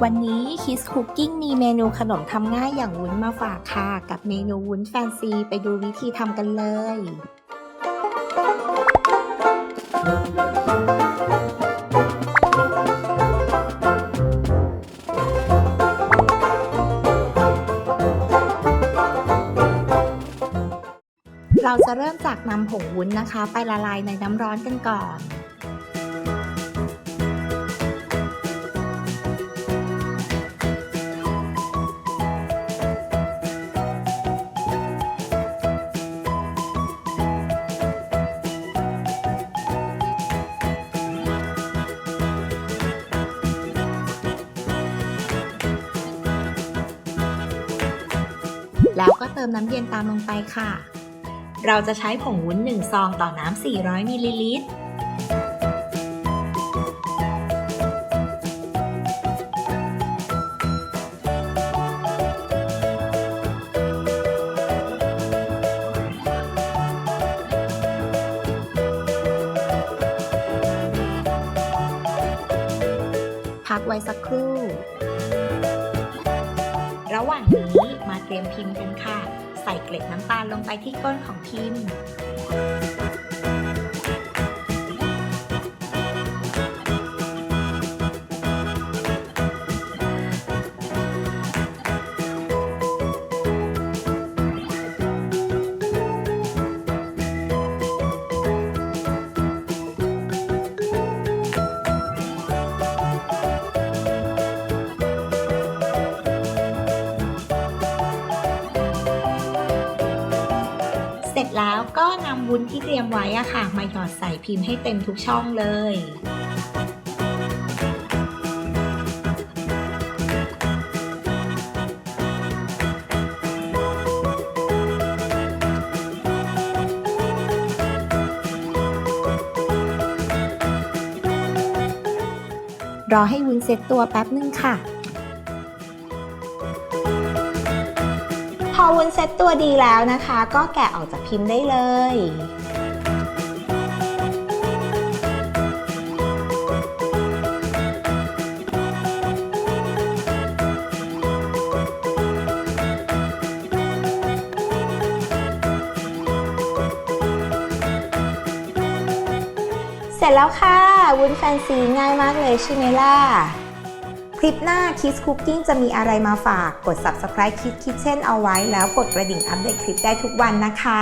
วันนี้ Kids Cooking มีเมนูขนมทำง่ายอย่างวุ้นมาฝากค่ะกับเมนูวุ้นแฟนซีไปดูวิธีทำกันเลย เราจะเริ่มจากนำผงวุ้นนะคะไปละลายในน้ำร้อนกันก่อนแล้วก็เติมน้ำเย็นตามลงไปค่ะ เราจะใช้ผงวุ้น1ซองต่อน้ำ400มิลลิลิตรพักไว้สักครู่ ระหว่างนี้มาเตรียมพิมพ์กันค่ะ ใส่เกล็ดน้ำตาลลงไปที่ก้นของพิมพ์เสร็จแล้วก็นำวุ้นที่เตรียมไว้ค่ะมาหยอดใส่พิมพ์ให้เต็มทุกช่องเลยรอให้วุ้นเซ็ตตัวแป๊บนึงค่ะพอวุ้นเซ็ตตัวดีแล้วนะคะก็แกะออกจากพิมพ์ได้เลยเสร็จแล้วค่ะวุ้นแฟนซีง่ายมากเลยใช่ไหมล่ะคลิปหน้า Kids Cooking จะมีอะไรมาฝากกด Subscribe Kids Kitchen เอาไว้แล้วกดกระดิ่งอัปเดตคลิปได้ทุกวันนะคะ